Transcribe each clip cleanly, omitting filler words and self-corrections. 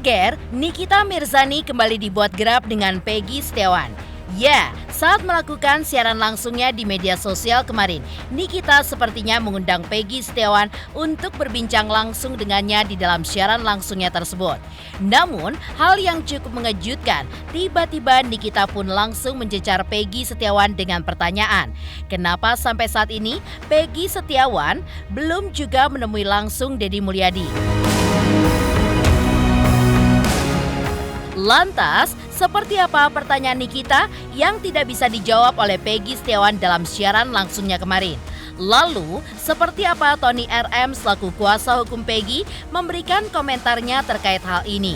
Geger, Nikita Mirzani kembali dibuat gerap dengan Peggy Setiawan. Ya, saat melakukan siaran langsungnya di media sosial kemarin, Nikita sepertinya mengundang Peggy Setiawan untuk berbincang langsung dengannya di dalam siaran langsungnya tersebut. Namun, hal yang cukup mengejutkan, tiba-tiba Nikita pun langsung mencecar Peggy Setiawan dengan pertanyaan, kenapa sampai saat ini Peggy Setiawan belum juga menemui langsung Deddy Mulyadi? Lantas, seperti apa pertanyaan Nikita yang tidak bisa dijawab oleh Peggy Setiawan dalam siaran langsungnya kemarin? Lalu, seperti apa Tony RM selaku kuasa hukum Peggy memberikan komentarnya terkait hal ini?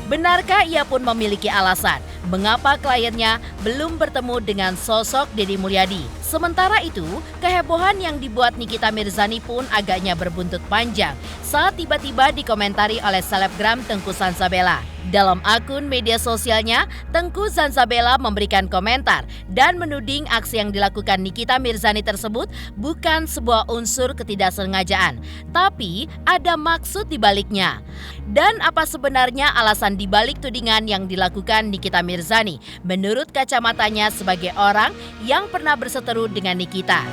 Benarkah ia pun memiliki alasan mengapa kliennya belum bertemu dengan sosok Deddy Mulyadi? Sementara itu, kehebohan yang dibuat Nikita Mirzani pun agaknya berbuntut panjang saat tiba-tiba dikomentari oleh selebgram Tengku Zanzabela. Dalam akun media sosialnya, Tengku Zanzabela memberikan komentar dan menuding aksi yang dilakukan Nikita Mirzani tersebut bukan sebuah unsur ketidaksengajaan, tapi ada maksud di baliknya. Dan apa sebenarnya alasan di balik tudingan yang dilakukan Nikita Mirzani menurut kacamatanya sebagai orang yang pernah berseteru dengan Nikita?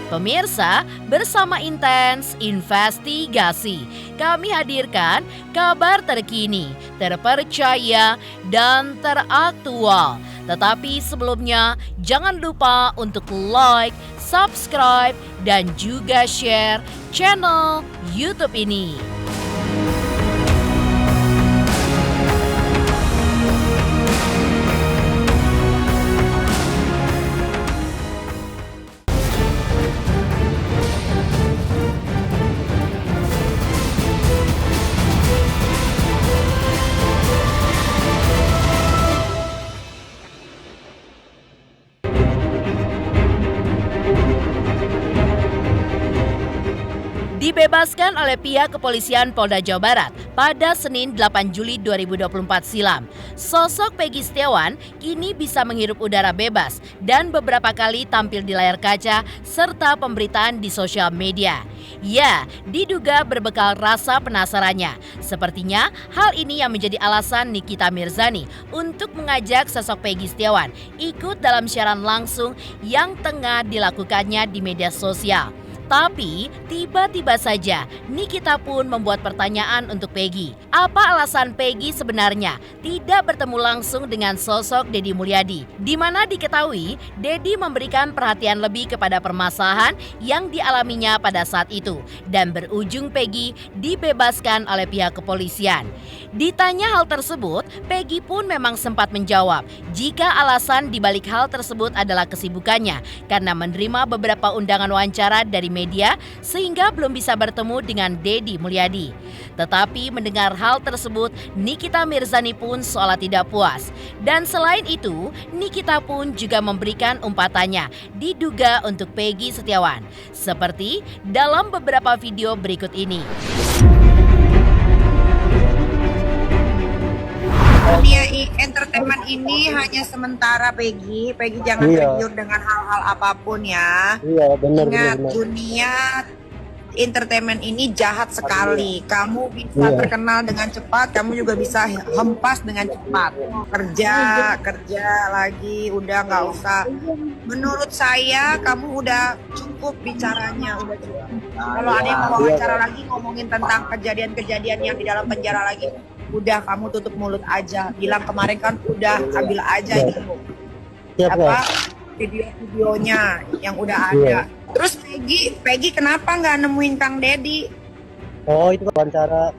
Pemirsa, bersama Intens Investigasi, kami hadirkan kabar terkini, terpercaya, dan teraktual. Tetapi sebelumnya, jangan lupa untuk like, subscribe, dan juga share channel YouTube ini. Dibebaskan oleh pihak kepolisian Polda Jawa Barat pada Senin 8 Juli 2024 silam. Sosok Peggy Setiawan kini bisa menghirup udara bebas dan beberapa kali tampil di layar kaca serta pemberitaan di sosial media. Ya, diduga berbekal rasa penasarannya. Sepertinya hal ini yang menjadi alasan Nikita Mirzani untuk mengajak sosok Peggy Setiawan ikut dalam siaran langsung yang tengah dilakukannya di media sosial. Tapi, tiba-tiba saja Nikita pun membuat pertanyaan untuk Peggy. Apa alasan Peggy sebenarnya tidak bertemu langsung dengan sosok Deddy Mulyadi? Di mana diketahui, Deddy memberikan perhatian lebih kepada permasalahan yang dialaminya pada saat itu. Dan berujung Peggy dibebaskan oleh pihak kepolisian. Ditanya hal tersebut, Peggy pun memang sempat menjawab jika alasan dibalik hal tersebut adalah kesibukannya karena menerima beberapa undangan wawancara dari media sehingga belum bisa bertemu dengan Deddy Mulyadi. Tetapi mendengar hal tersebut, Nikita Mirzani pun seolah tidak puas. Dan selain itu, Nikita pun juga memberikan umpatannya diduga untuk Peggy Setiawan. Seperti dalam beberapa video berikut ini. Dunia entertainment ini hanya sementara, Peggy. Peggy jangan tergiur dengan hal-hal apapun ya. Iya, benar. Ingat, dunia entertainment ini jahat sekali. Kamu bisa terkenal dengan cepat, kamu juga bisa hempas dengan cepat. Kerja lagi, udah nggak usah. Menurut saya, kamu udah cukup bicaranya, udah cukup. Kalau ada yang mau wawancara lagi ngomongin tentang kejadian-kejadian yang di dalam penjara lagi, udah kamu tutup mulut aja. Bilang kemarin kan udah ambil aja gitu. Video-videonya yang udah ada. Terus Peggy kenapa nggak nemuin Kang Deddy? Oh, itu wawancara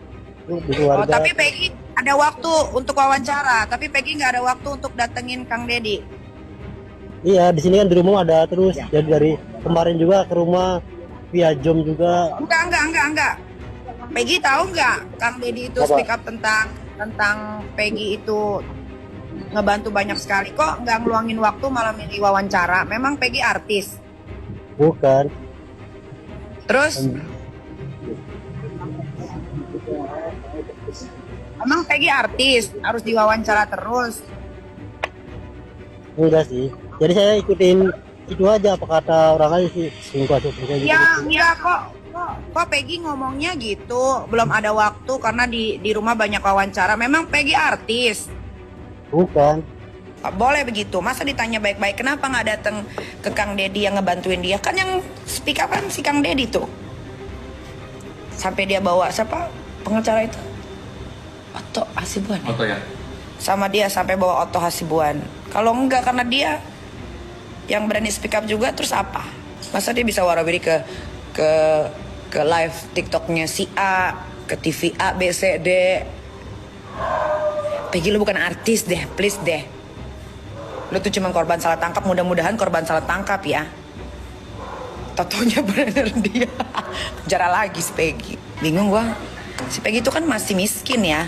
di keluarga. Oh, tapi Peggy ada waktu untuk wawancara, tapi Peggy nggak ada waktu untuk datengin Kang Deddy. Iya, di sini kan di rumah ada terus. Jadi dari kemarin juga ke rumah via Zoom juga. Enggak. Peggy tahu nggak Kang Deddy itu speak up tentang Peggy itu ngebantu banyak sekali. Kok nggak ngeluangin waktu malah milih wawancara? Memang Peggy artis? Bukan. Terus? Emang Peggy artis? Harus diwawancara terus? Enggak sih. Jadi saya ikutin itu aja apa kata orang aja sih. Ya, enggak kok kok Peggy ngomongnya gitu, belum ada waktu karena di rumah banyak wawancara. Memang Peggy artis? Bukan. Nggak boleh begitu. Masa ditanya baik-baik, kenapa nggak datang ke Kang Deddy yang ngebantuin dia? Kan yang speak up kan si Kang Deddy tuh. Sampai dia bawa siapa pengacara itu? Otto Hasibuan. Oto ya. Sama dia sampai bawa Otto Hasibuan. Kalau enggak karena dia yang berani speak up juga, terus apa? Masa dia bisa warawiri ke live TikToknya si A, ke TV A, B, C, D. Peggy lu bukan artis deh, please deh. Lu tuh cuma korban salah tangkap, mudah-mudahan korban salah tangkap ya. Totonya bener dia. Penjara lagi si Peggy. Bingung gua. Si Peggy itu kan masih miskin ya.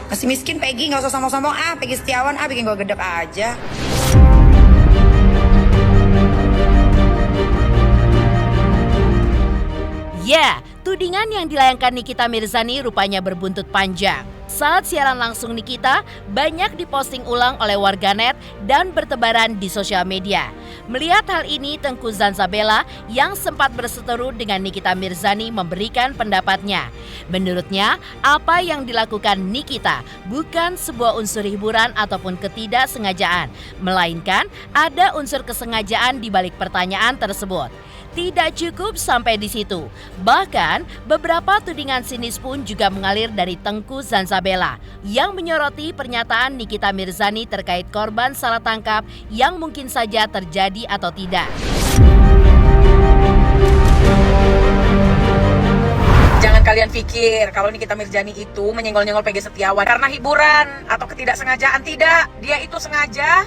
Masih miskin Peggy, nggak usah sombong-sombong. Peggy Setiawan, bikin gua gedek aja. Ya, tudingan yang dilayangkan Nikita Mirzani rupanya berbuntut panjang. Saat siaran langsung Nikita, banyak diposting ulang oleh warganet dan bertebaran di sosial media. Melihat hal ini, Tengku Zanzabella yang sempat berseteru dengan Nikita Mirzani memberikan pendapatnya. Menurutnya, apa yang dilakukan Nikita bukan sebuah unsur hiburan ataupun ketidaksengajaan, melainkan ada unsur kesengajaan di balik pertanyaan tersebut. Tidak cukup sampai di situ. Bahkan, beberapa tudingan sinis pun juga mengalir dari Tengku Zanzabella yang menyoroti pernyataan Nikita Mirzani terkait korban salah tangkap yang mungkin saja terjadi atau tidak. Jangan kalian pikir kalau Nikita Mirzani itu menyenggol-nyenggol Peggy Setiawan karena hiburan atau ketidaksengajaan. Tidak, dia itu sengaja.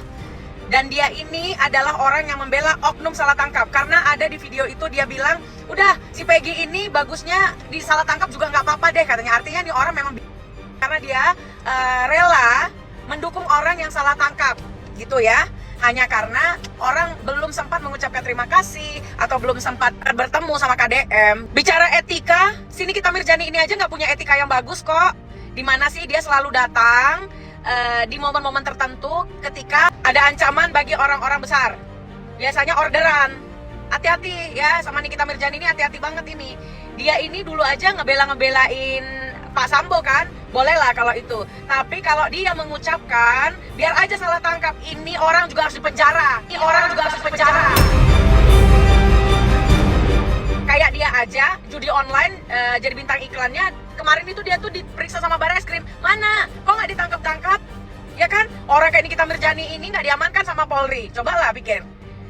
Dan dia ini adalah orang yang membela oknum salah tangkap. Karena ada di video itu dia bilang, udah si Peggy ini bagusnya di salah tangkap juga nggak apa-apa deh katanya. Artinya nih orang memang karena dia rela mendukung orang yang salah tangkap gitu ya. Hanya karena orang belum sempat mengucapkan terima kasih atau belum sempat bertemu sama KDM. Bicara etika, si Nikita Mirzani ini aja nggak punya etika yang bagus kok. Dimana sih dia selalu datang di momen-momen tertentu ketika ada ancaman bagi orang-orang besar. Biasanya orderan. Hati-hati ya sama Nikita Mirzani ini, hati-hati banget ini. Dia ini dulu aja ngebelain Pak Sambo kan. Boleh lah kalau itu. Tapi kalau dia mengucapkan, biar aja salah tangkap. Ini orang juga harus dipenjara. Ini orang juga harus dipenjara. Kayak dia aja judi online jadi bintang iklannya. Kemarin itu dia tuh diperiksa sama Barreskrim. Mana? Kok nggak ditangkap-tangkap? Ya kan? Orang kayak Nikita Mirzani ini nggak diamankan sama Polri. Cobalah pikir.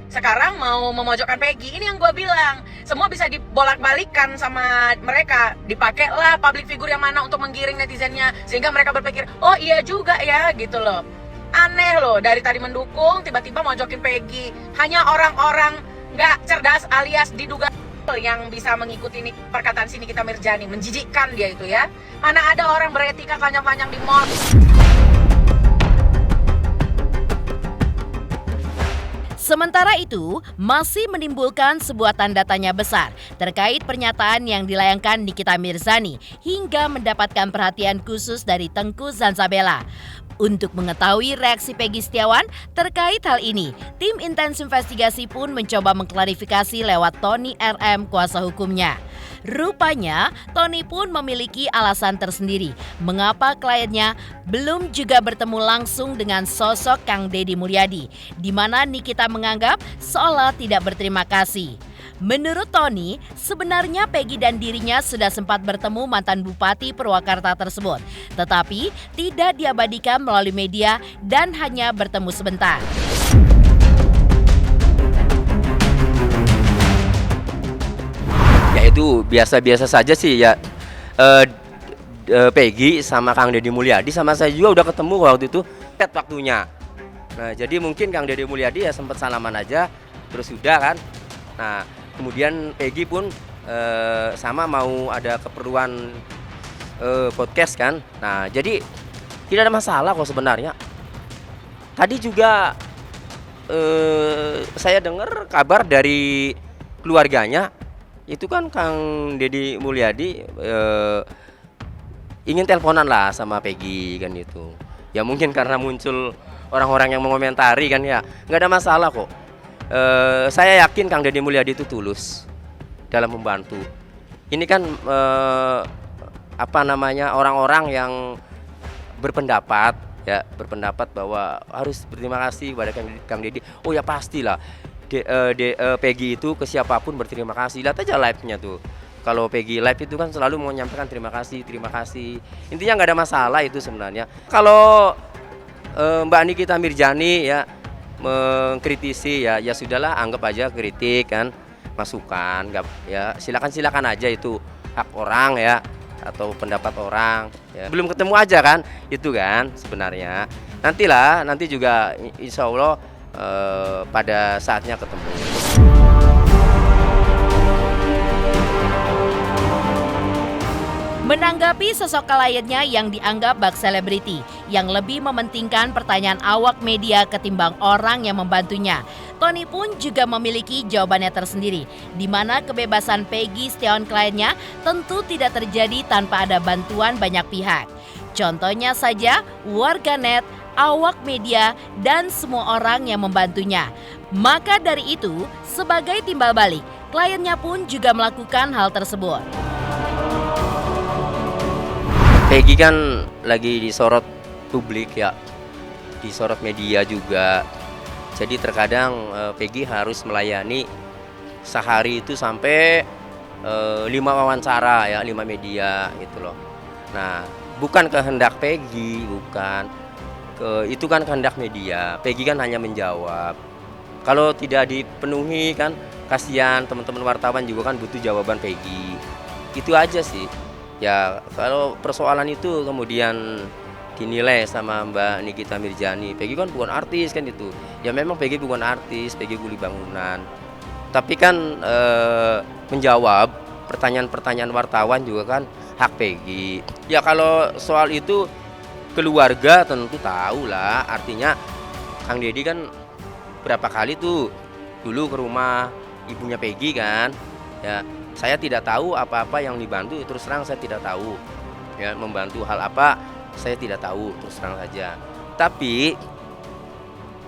Sekarang mau memojokkan Peggy. Ini yang gue bilang. Semua bisa dibolak-balikan sama mereka. Dipakailah public figure yang mana untuk menggiring netizennya. Sehingga mereka berpikir, oh iya juga ya gitu loh. Aneh loh, dari tadi mendukung, tiba-tiba mojokin Peggy. Hanya orang-orang nggak cerdas alias diduga yang bisa mengikuti perkataan si Nikita Mirzani. Menjijikkan dia itu ya. Mana ada orang beretika panjang-panjang di mall. Sementara itu, masih menimbulkan sebuah tanda tanya besar terkait pernyataan yang dilayangkan Nikita Mirzani hingga mendapatkan perhatian khusus dari Tengku Zanzabella. Untuk mengetahui reaksi Peggy Setiawan terkait hal ini, tim intens investigasi pun mencoba mengklarifikasi lewat Tony RM, kuasa hukumnya. Rupanya, Tony pun memiliki alasan tersendiri mengapa kliennya belum juga bertemu langsung dengan sosok Kang Deddy Mulyadi, di mana Nikita menganggap seolah tidak berterima kasih. Menurut Tony, sebenarnya Peggy dan dirinya sudah sempat bertemu mantan Bupati Purwakarta tersebut, tetapi tidak diabadikan melalui media dan hanya bertemu sebentar. Ya itu biasa-biasa saja sih ya. Peggy sama Kang Deddy Mulyadi sama saya juga udah ketemu waktu itu tepat waktunya. Nah jadi mungkin Kang Deddy Mulyadi ya sempat salaman aja terus udah kan. Nah kemudian Peggy pun sama mau ada keperluan podcast kan. Nah jadi tidak ada masalah kok sebenarnya. Tadi juga saya dengar kabar dari keluarganya itu kan Kang Deddy Mulyadi ingin teleponan lah sama Peggy kan itu. Ya mungkin karena muncul orang-orang yang mengomentari kan ya, nggak ada masalah kok. Saya yakin Kang Deddy Mulyadi itu tulus dalam membantu ini kan orang-orang yang berpendapat bahwa harus berterima kasih kepada Kang Deddy. Oh ya pastilah, Peggy itu ke siapapun berterima kasih. Lihat aja live-nya tuh. Kalau Peggy live itu kan selalu menyampaikan terima kasih. Intinya nggak ada masalah itu sebenarnya. Kalau Mbak Nikita Mirzani ya mengkritisi ya sudahlah, anggap aja kritik kan, masukan, ya silakan aja, itu hak orang ya, atau pendapat orang ya. Belum ketemu aja kan itu kan sebenarnya. Nanti juga insya Allah pada saatnya ketemu. Menanggapi sosok kliennya yang dianggap bak selebriti yang lebih mementingkan pertanyaan awak media ketimbang orang yang membantunya, Tony pun juga memiliki jawabannya tersendiri, di mana kebebasan Peggy Setiawan kliennya tentu tidak terjadi tanpa ada bantuan banyak pihak. Contohnya saja warganet, awak media, dan semua orang yang membantunya. Maka dari itu, sebagai timbal balik, kliennya pun juga melakukan hal tersebut. Peggy kan lagi disorot publik ya, disorot media juga. Jadi terkadang Peggy harus melayani sehari itu sampai 5 wawancara ya, 5 media gitu loh. Nah, bukan kehendak Peggy, bukan. Itu kan kehendak media. Peggy kan hanya menjawab. Kalau tidak dipenuhi kan kasihan teman-teman wartawan juga kan butuh jawaban Peggy. Itu aja sih. Ya kalau persoalan itu kemudian dinilai sama Mbak Nikita Mirzani, Peggy kan bukan artis kan itu. Ya memang Peggy bukan artis, Peggy kuli bangunan. Tapi kan menjawab pertanyaan-pertanyaan wartawan juga kan hak Peggy. Ya kalau soal itu keluarga tentu tahu lah. Artinya Kang Deddy kan berapa kali tuh dulu ke rumah ibunya Peggy kan. Ya saya tidak tahu apa-apa yang dibantu, terus terang saya tidak tahu. Ya membantu hal apa saya tidak tahu, terus terang saja. Tapi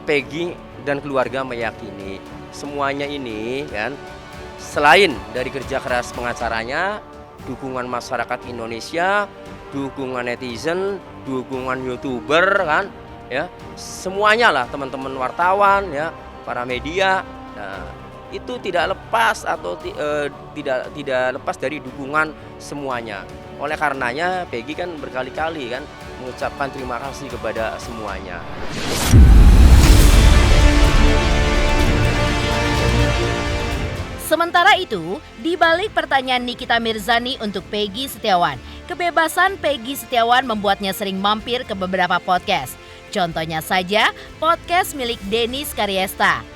Peggy dan keluarga meyakini semuanya ini kan, selain dari kerja keras pengacaranya, dukungan masyarakat Indonesia, dukungan netizen, dukungan YouTuber kan, ya semuanya lah, teman-teman wartawan ya, para media. Nah, itu tidak lepas atau tidak lepas dari dukungan semuanya. Oleh karenanya Peggy kan berkali-kali kan mengucapkan terima kasih kepada semuanya. Sementara itu, di balik pertanyaan Nikita Mirzani untuk Peggy Setiawan, kebebasan Peggy Setiawan membuatnya sering mampir ke beberapa podcast. Contohnya saja podcast milik Dennis Karyesta.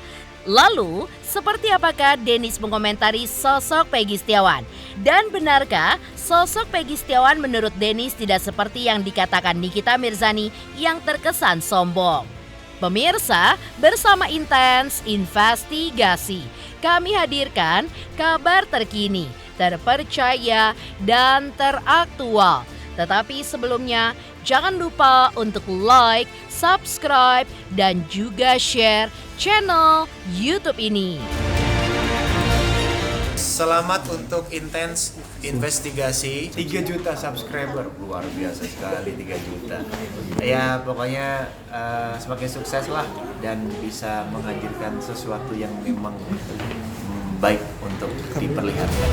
Lalu, seperti apakah Dennis mengomentari sosok Peggy Setiawan? Dan benarkah sosok Peggy Setiawan menurut Dennis tidak seperti yang dikatakan Nikita Mirzani yang terkesan sombong? Pemirsa, bersama Intens Investigasi, kami hadirkan kabar terkini, terpercaya, dan teraktual. Tetapi sebelumnya, jangan lupa untuk like, subscribe, dan juga share channel YouTube ini. Selamat untuk Intens Investigasi. 3 juta subscriber, luar biasa sekali 3 juta. Ya pokoknya semakin sukses lah dan bisa menghadirkan sesuatu yang memang baik untuk diperlihatkan.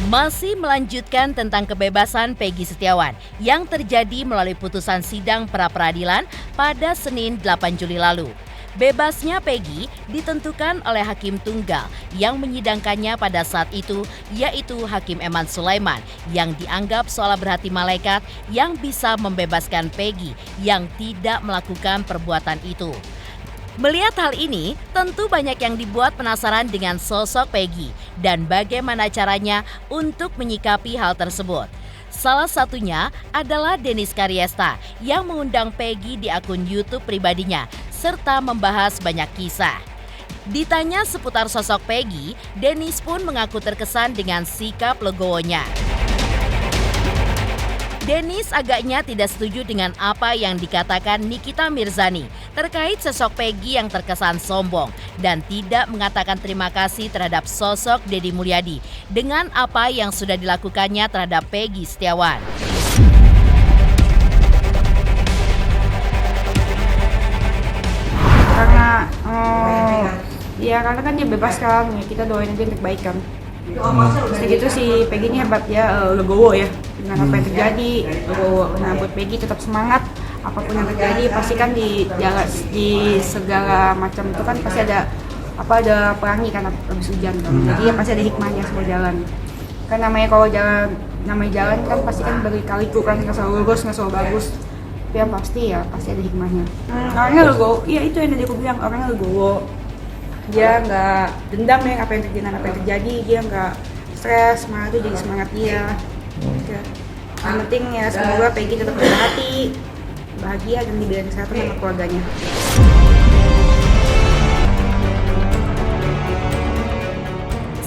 Masih melanjutkan tentang kebebasan Peggy Setiawan yang terjadi melalui putusan sidang pra-peradilan pada Senin 8 Juli lalu. Bebasnya Peggy ditentukan oleh Hakim Tunggal yang menyidangkannya pada saat itu, yaitu Hakim Eman Sulaiman yang dianggap seolah berhati malaikat yang bisa membebaskan Peggy yang tidak melakukan perbuatan itu. Melihat hal ini, tentu banyak yang dibuat penasaran dengan sosok Peggy dan bagaimana caranya untuk menyikapi hal tersebut. Salah satunya adalah Dennis Karyesta yang mengundang Peggy di akun YouTube pribadinya serta membahas banyak kisah. Ditanya seputar sosok Peggy, Dennis pun mengaku terkesan dengan sikap legowonya. Dennis agaknya tidak setuju dengan apa yang dikatakan Nikita Mirzani terkait sosok Peggy yang terkesan sombong dan tidak mengatakan terima kasih terhadap sosok Deddy Mulyadi dengan apa yang sudah dilakukannya terhadap Peggy Setiawan. Karena kan dia bebas kan, ya kita doain aja yang terbaik kan. Segitu si Peggy ini hebat ya, legowo ya. Dengan apa yang terjadi, legowo. Nah buat Peggy tetap semangat, apapun yang terjadi pasti kan di segala macam itu kan pasti ada pelangi kan habis hujan kan. Jadi ya pasti ada hikmahnya semua jalan. Kan kalau namanya jalan kan pasti kan berkali-kali kan nggak selalu lurus, nggak selalu bagus. Tapi yang pasti ada hikmahnya. Orangnya legowo, iya itu yang tadi aku bilang, orangnya legowo. Dia nggak dendam ya apa yang terjadi, dia nggak stres, semangat itu jadi semangat dia. Yang penting ya semoga Peggy tetap berhati, bahagia dan diberikan kesehatan sama keluarganya.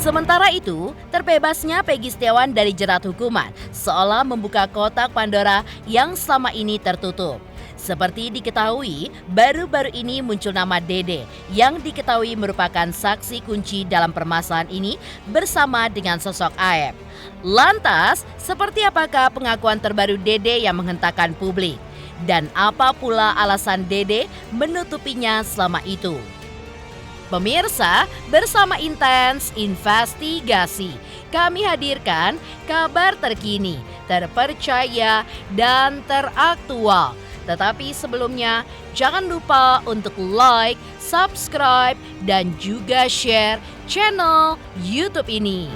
Sementara itu, terbebasnya Peggy Setiawan dari jerat hukuman seolah membuka kotak Pandora yang selama ini tertutup. Seperti diketahui, baru-baru ini muncul nama Dede yang diketahui merupakan saksi kunci dalam permasalahan ini bersama dengan sosok Aep. Lantas, seperti apakah pengakuan terbaru Dede yang menghentakkan publik? Dan apa pula alasan Dede menutupinya selama itu? Pemirsa, bersama Intens Investigasi, kami hadirkan kabar terkini, terpercaya, dan teraktual. Tetapi sebelumnya, jangan lupa untuk like, subscribe, dan juga share channel YouTube ini.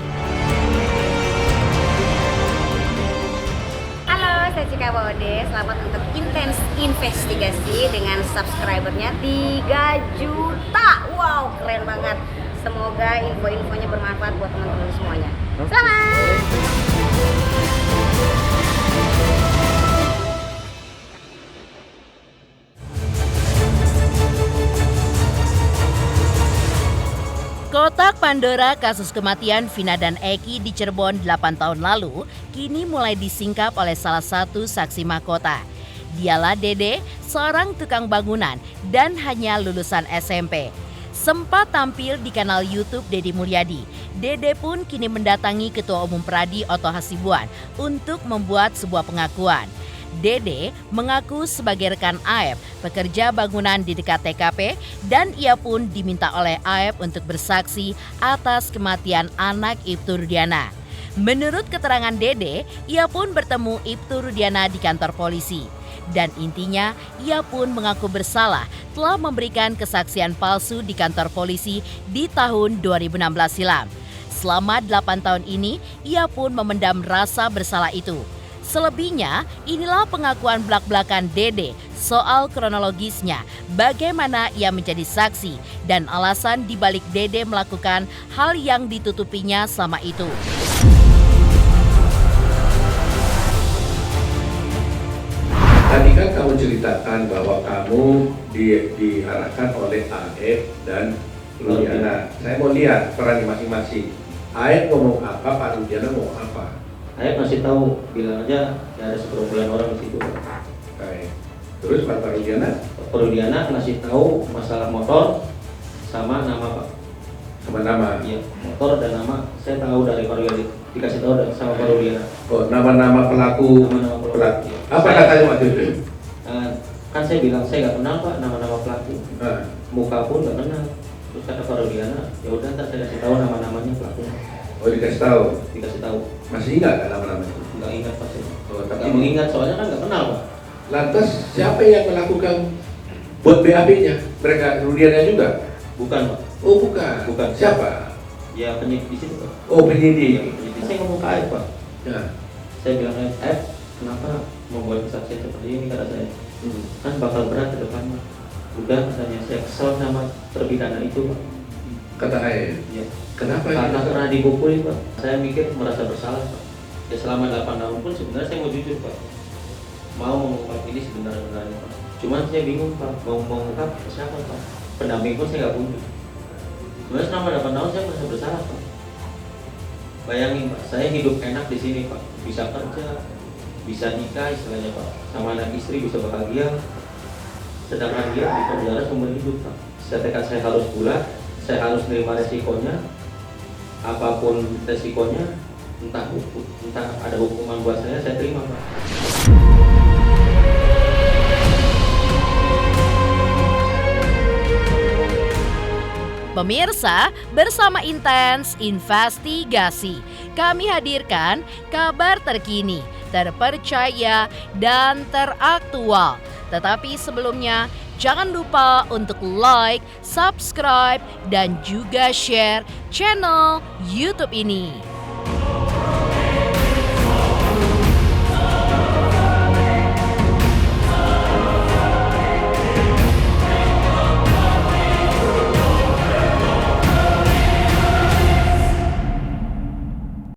Halo, saya Cika Bode. Selamat untuk Intens Investigasi dengan subscribernya 3 juta. Wow, keren banget. Semoga info-infonya bermanfaat buat teman-teman semuanya. Selamat! Kotak Pandora kasus kematian Vina dan Eki di Cirebon 8 tahun lalu kini mulai disingkap oleh salah satu saksi mahkota. Dialah Dede, seorang tukang bangunan dan hanya lulusan SMP. Sempat tampil di kanal YouTube Deddy Mulyadi, Dede pun kini mendatangi Ketua Umum Pradi Otto Hasibuan untuk membuat sebuah pengakuan. Dede mengaku sebagai rekan Aep, pekerja bangunan di dekat TKP, dan ia pun diminta oleh Aep untuk bersaksi atas kematian anak Ibtu Rudiana. Menurut keterangan Dede, ia pun bertemu Ibtu Rudiana di kantor polisi. Dan intinya, ia pun mengaku bersalah telah memberikan kesaksian palsu di kantor polisi di tahun 2016 silam. Selama 8 tahun ini, ia pun memendam rasa bersalah itu. Selebihnya, inilah pengakuan belak-belakan Dede soal kronologisnya, bagaimana ia menjadi saksi, dan alasan dibalik Dede melakukan hal yang ditutupinya selama itu. Tadi kan kamu ceritakan bahwa kamu diarahkan oleh Aep dan Rudiana. Saya mau lihat peran masing-masing. Aep ngomong apa, Pak Rudiana ngomong apa? Aep masih tahu, bilang aja ada segerombolan orang di situ. Baik. Terus Pak Rudiana ngasih tahu masalah motor sama nama Pak. Sama nama? Iya, motor dan nama saya tahu dari keluarga, dikasih tahu sama Pak Rudiana. Oh, nama-nama pelaku. Nama-nama pelaku. Iya. Apa katanya waktu itu? Kan saya bilang saya nggak kenal Pak nama-nama pelaku. Muka pun nggak kenal. Terus kata Pak Rudiana, ya udah ntar saya kasih tahu nama-namanya pelakunya. Oh, dikasih tahu. Dikasih tahu. Masih ingat kan nama-namanya? Nggak ingat Pak saya. Oh, tapi nggak mengingat soalnya kan nggak kenal Pak. Lantas siapa yang melakukan buat BAP-nya? Mereka Rudiana juga? Bukan Pak. Oh, bukan. Bukan. Siapa? Ya penyidik di situ Pak. Oh, penyidik. Ya, penyidik. Saya ngomong ke Aep Pak. Ya. Saya bilang Aep, kenapa membuat kesaksian seperti ini, kata saya. Kan bakal berat ke depannya. Udah katanya, saya kesel sama terpidana itu Pak. Kata Aep? Iya. Kenapa? Karena pernah dipukuli Pak. Saya mikir merasa bersalah Pak. Ya selama 8 tahun pun sebenarnya saya mau jujur Pak. Mau mengungkap ini sebenarnya Pak. Cuman saya bingung Pak, mau mengungkap ke siapa Pak. Pendamping pun saya nggak punya. Sebenarnya selama 8 tahun saya merasa bersalah Pak. Bayangin Pak, saya hidup enak di sini Pak. Bisa kerja, bisa nikah istilahnya Pak, sama anak istri bisa bahagia, sedangkan dia di penjara seumur hidup Pak. Ketika saya harus pulang, saya harus menerima resikonya, apapun resikonya, entah ada hukuman buat saya terima Pak. Pemirsa, bersama Intens Investigasi, kami hadirkan kabar terkini, terpercaya, dan teraktual. Tetapi sebelumnya, jangan lupa untuk like, subscribe, dan juga share channel YouTube ini.